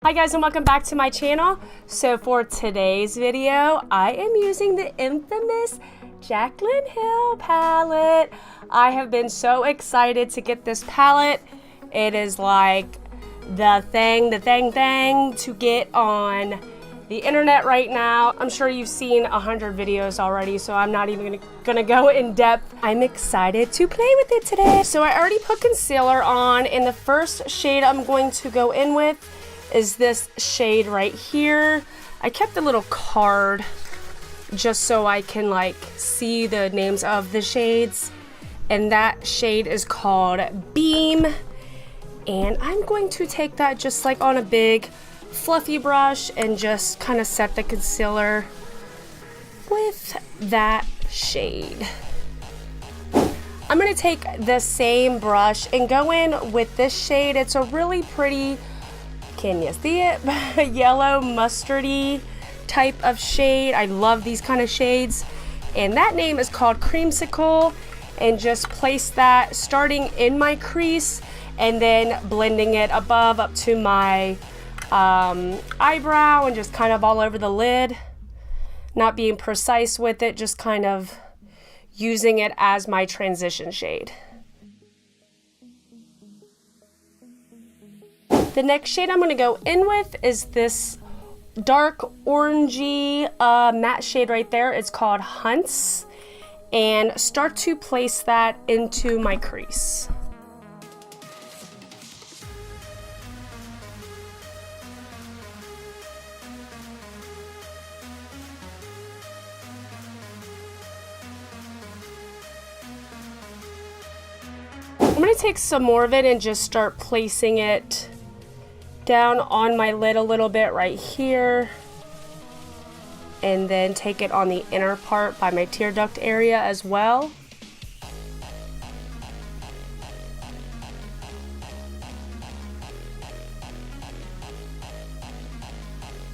Hi guys, and welcome back to my channel. So for today's video, I am using the infamous Jaclyn Hill palette. I have been so excited to get this palette. It is like the thing to get on the internet right now. I'm sure you've seen 100 videos already, so I'm not even gonna go in depth. I'm excited to play with it today. So I already put concealer on, and the first shade I'm going to go in with is this shade right here. I kept a little card just so I can like see the names of the shades, and that shade is called Beam. And I'm going to take that just like on a big fluffy brush and just kind of set the concealer with that shade. I'm going to take the same brush and go in with this shade. It's a really pretty, can you see it? Yellow mustardy type of shade. I love these kind of shades. And that name is called Creamsicle. And just place that starting in my crease and then blending it above up to my eyebrow and just kind of all over the lid. Not being precise with it, just kind of using it as my transition shade. The next shade I'm going to go in with is this dark orangey matte shade right there. It's called Hunts. And start to place that into my crease. I'm going to take some more of it and just start placing it down on my lid a little bit right here, and then take it on the inner part by my tear duct area as well.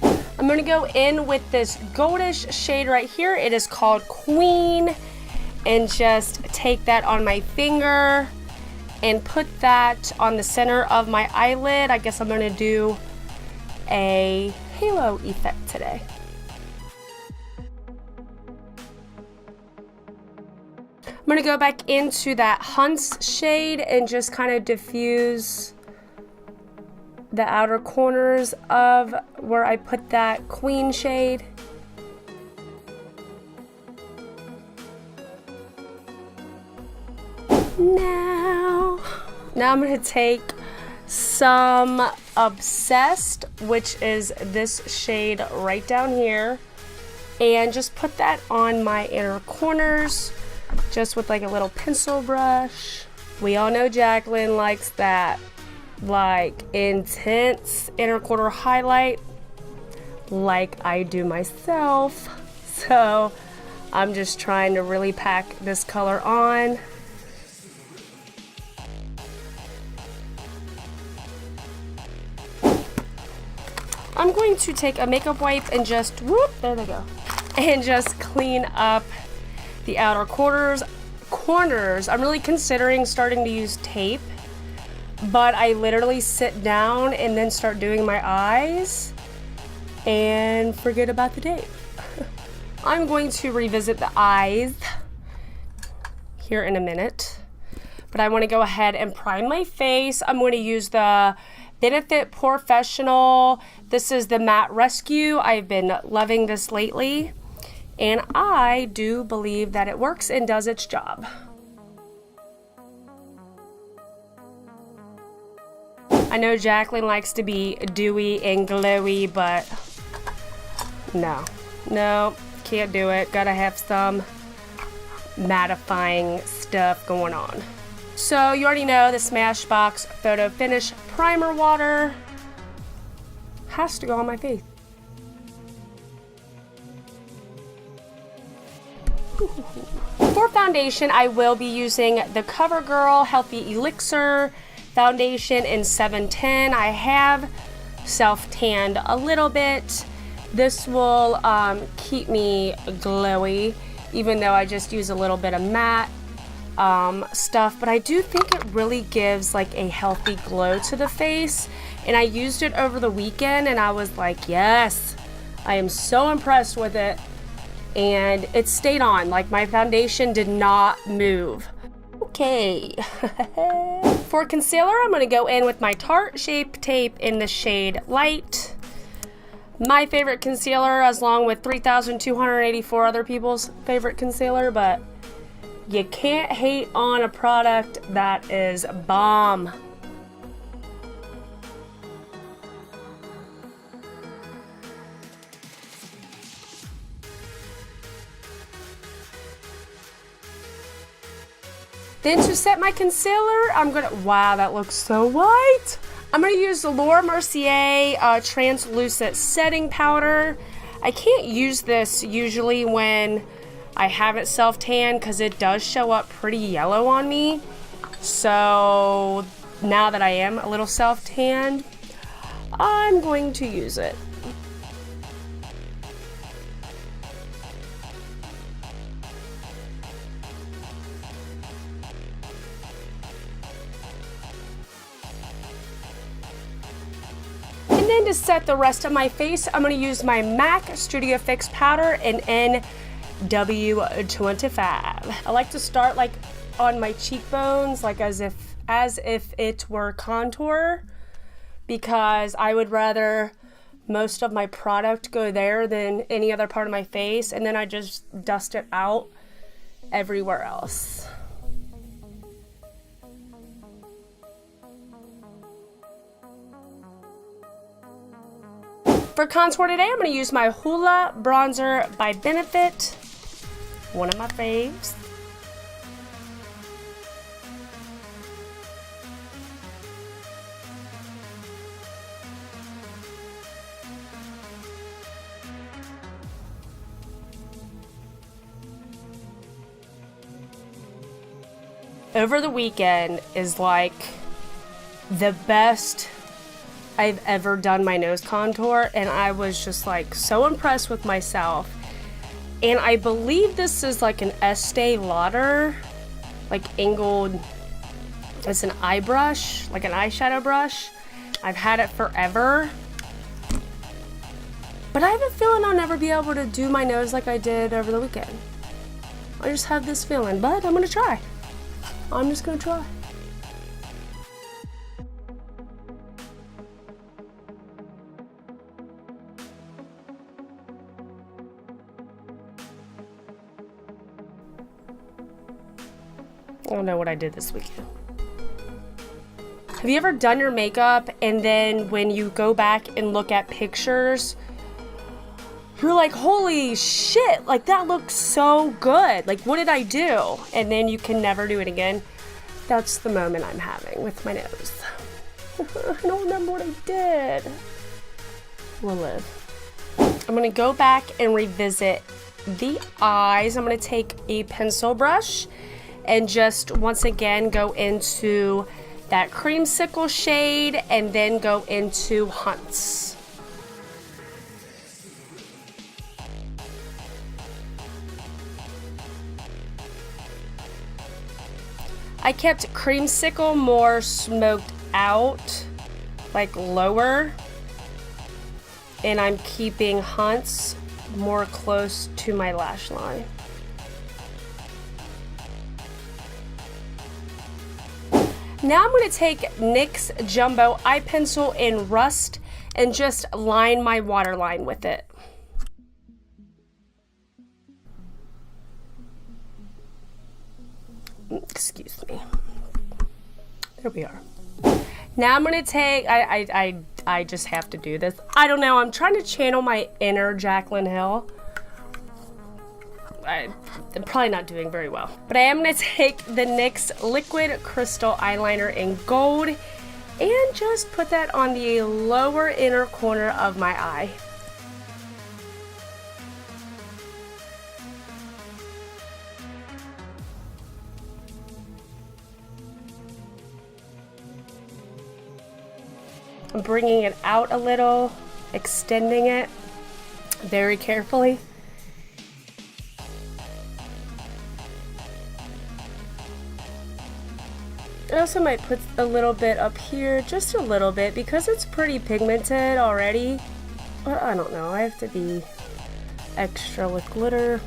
I'm going to go in with this goldish shade right here. It is called Queen, and just take that on my finger and put that on the center of my eyelid. I guess I'm going to do a halo effect today. I'm going to go back into that Hunts shade and just kind of diffuse the outer corners of where I put that Queen shade. Now I'm going to take some Obsessed, which is this shade right down here, and just put that on my inner corners, just with like a little pencil brush. We all know Jaclyn likes that like intense inner corner highlight like I do myself. So I'm just trying to really pack this color on. I'm going to take a makeup wipe and just, whoop, there they go, and just clean up the outer corners. I'm really considering starting to use tape, but I literally sit down and then start doing my eyes and forget about the tape. I'm going to revisit the eyes here in a minute, but I want to go ahead and prime my face. I'm going to use the Benefit Porefessional. This is the Matte Rescue. I've been loving this lately, and I do believe that it works and does its job. I know Jaclyn likes to be dewy and glowy, but no, can't do it. Gotta have some mattifying stuff going on. So you already know the Smashbox Photo Finish Primer Water has to go on my face. For foundation, I will be using the CoverGirl Healthy Elixir Foundation in 710. I have self-tanned a little bit. This will keep me glowy, even though I just use a little bit of matte stuff, but I do think it really gives like a healthy glow to the face. And I used it over the weekend and I was like, yes, I am so impressed with it. And it stayed on, like my foundation did not move. Okay. For concealer, I'm gonna go in with my Tarte Shape Tape in the shade Light. My favorite concealer, as long with 3,284 other people's favorite concealer, but you can't hate on a product that is bomb. Then to set my concealer, I'm gonna, wow, that looks so white. I'm gonna use the Laura Mercier translucent setting powder. I can't use this usually when I haven't self-tanned because it does show up pretty yellow on me. So now that I am a little self-tanned, I'm going to use it. And then to set the rest of my face, I'm going to use my MAC Studio Fix powder in NW25. I like to start like on my cheekbones, like as if it were contour, because I would rather most of my product go there than any other part of my face, and then I just dust it out everywhere else. For contour today, I'm going to use my Hoola Bronzer by Benefit, one of my faves. Over the weekend is like the best I've ever done my nose contour, and I was just like so impressed with myself. And I believe this is like an Estee Lauder, like angled, it's an eye brush, like an eyeshadow brush. I've had it forever, but I have a feeling I'll never be able to do my nose like I did over the weekend. I just have this feeling, but I'm gonna try. I'm just gonna try. I don't know what I did this weekend. Have you ever done your makeup and then when you go back and look at pictures, you're like, holy shit, like that looks so good. Like, what did I do? And then you can never do it again. That's the moment I'm having with my nose. I don't remember what I did. We'll live. I'm gonna go back and revisit the eyes. I'm gonna take a pencil brush and just once again go into that Creamsicle shade and then go into Hunts. I kept Creamsicle more smoked out, like lower, and I'm keeping Hunts more close to my lash line. Now I'm going to take NYX Jumbo Eye Pencil in Rust and just line my waterline with it. Excuse me. There we are. Now I'm going to take, I just have to do this. I don't know, I'm trying to channel my inner Jaclyn Hill. I'm probably not doing very well. But I am going to take the NYX Liquid Crystal Eyeliner in gold and just put that on the lower inner corner of my eye. I'm bringing it out a little, extending it very carefully. also might put a little bit up here, just a little bit, because it's pretty pigmented already. But I don't know, I have to be extra with glitter.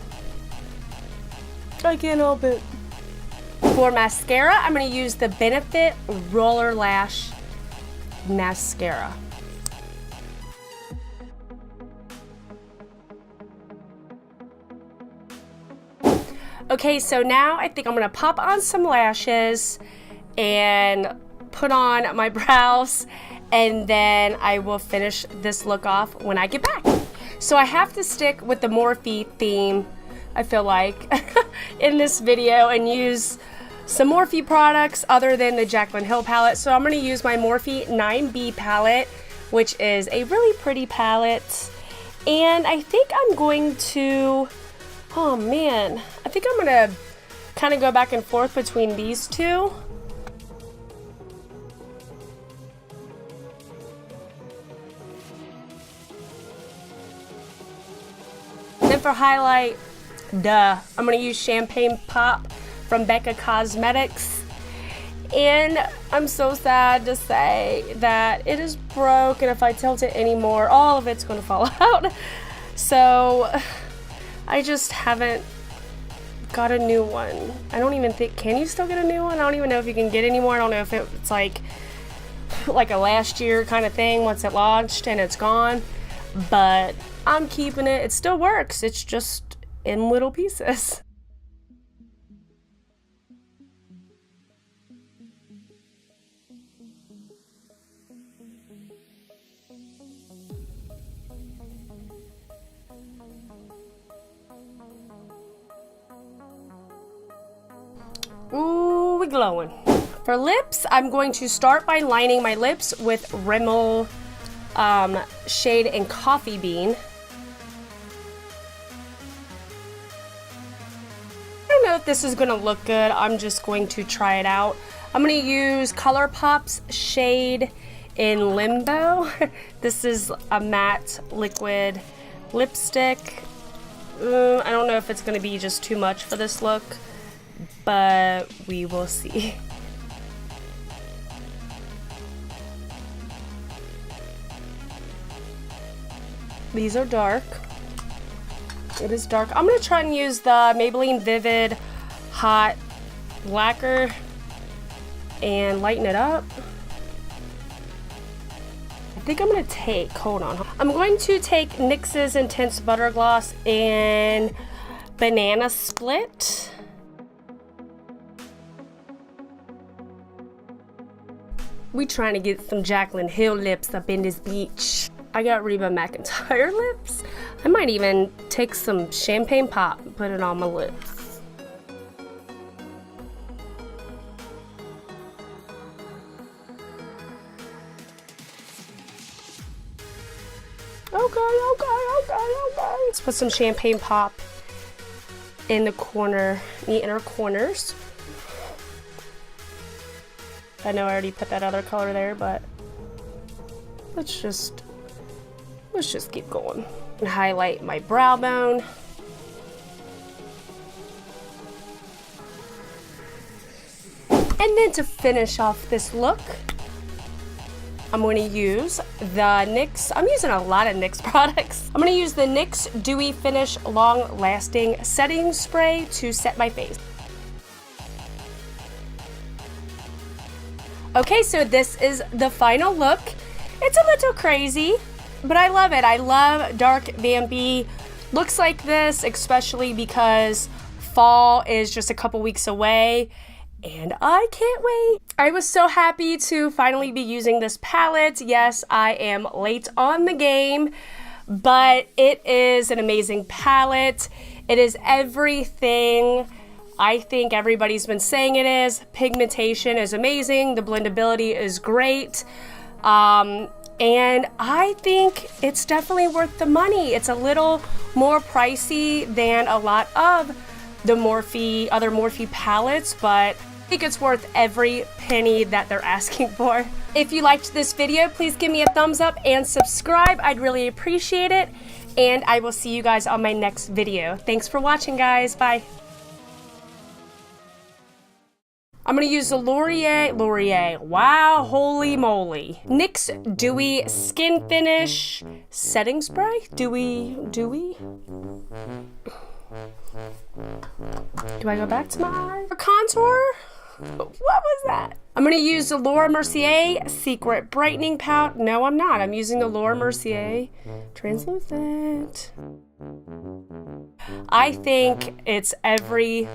I can't help it. For mascara, I'm going to use the Benefit Roller Lash Mascara. Okay, so now I think I'm going to pop on some lashes and put on my brows, and then I will finish this look off when I get back. So I have to stick with the Morphe theme, I feel like, in this video, and use some Morphe products other than the Jaclyn Hill palette. So I'm going to use my Morphe 9B palette, which is a really pretty palette. And I think I'm going to, oh man, I think I'm going to kind of go back and forth between these two. Then for highlight, I'm going to use Champagne Pop from Becca Cosmetics. And I'm so sad to say that it is broke, and if I tilt it anymore, all of it's going to fall out. So I just haven't got a new one. I don't even think, can you still get a new one? I don't even know if you can get any more. I don't know if it's like a last year kind of thing once it launched and it's gone. But I'm keeping it. It still works. It's just in little pieces. Ooh, we glowing. For lips, I'm going to start by lining my lips with Rimmel shade in Coffee Bean. I don't know if this is gonna look good. I'm just going to try it out. I'm gonna use ColourPop's shade in Limbo. This is a matte liquid lipstick. I don't know if it's gonna be just too much for this look, but we will see. These are dark. It is dark. I'm gonna try and use the Maybelline Vivid Hot Lacquer and lighten it up. I think I'm gonna take, hold on. I'm going to take NYX's Intense Butter Gloss in Banana Split. We trying to get some Jaclyn Hill lips up in this beach. I got Reba McEntire lips. I might even take some Champagne Pop and put it on my lips. Okay. Let's put some Champagne Pop in the inner corners. I know I already put that other color there, but let's just keep going. And highlight my brow bone. And then to finish off this look, I'm going to use the NYX, I'm using a lot of NYX products. I'm going to use the NYX Dewy Finish Long Lasting Setting Spray to set my face. Okay, so this is the final look. It's a little crazy, but I love it. I love dark vampy looks like this, especially because fall is just a couple weeks away, and I can't wait. I was so happy to finally be using this palette. Yes, I am late on the game, but it is an amazing palette. It is everything I think everybody's been saying it is. Pigmentation is amazing. The blendability is great. And I think it's definitely worth the money. It's a little more pricey than a lot of the other Morphe palettes, but I think it's worth every penny that they're asking for. If you liked this video, please give me a thumbs up and subscribe. I'd really appreciate it. And I will see you guys on my next video. Thanks for watching, guys. Bye. I'm gonna use the Laurier, wow, holy moly. NYX Dewy Skin Finish Setting Spray, Dewy. Do I go back to my contour? What was that? I'm gonna use the Laura Mercier Secret Brightening Powder. No, I'm not. I'm using the Laura Mercier Translucent. I think it's every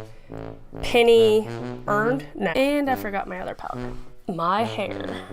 penny earned. No. And I forgot my other powder. My hair.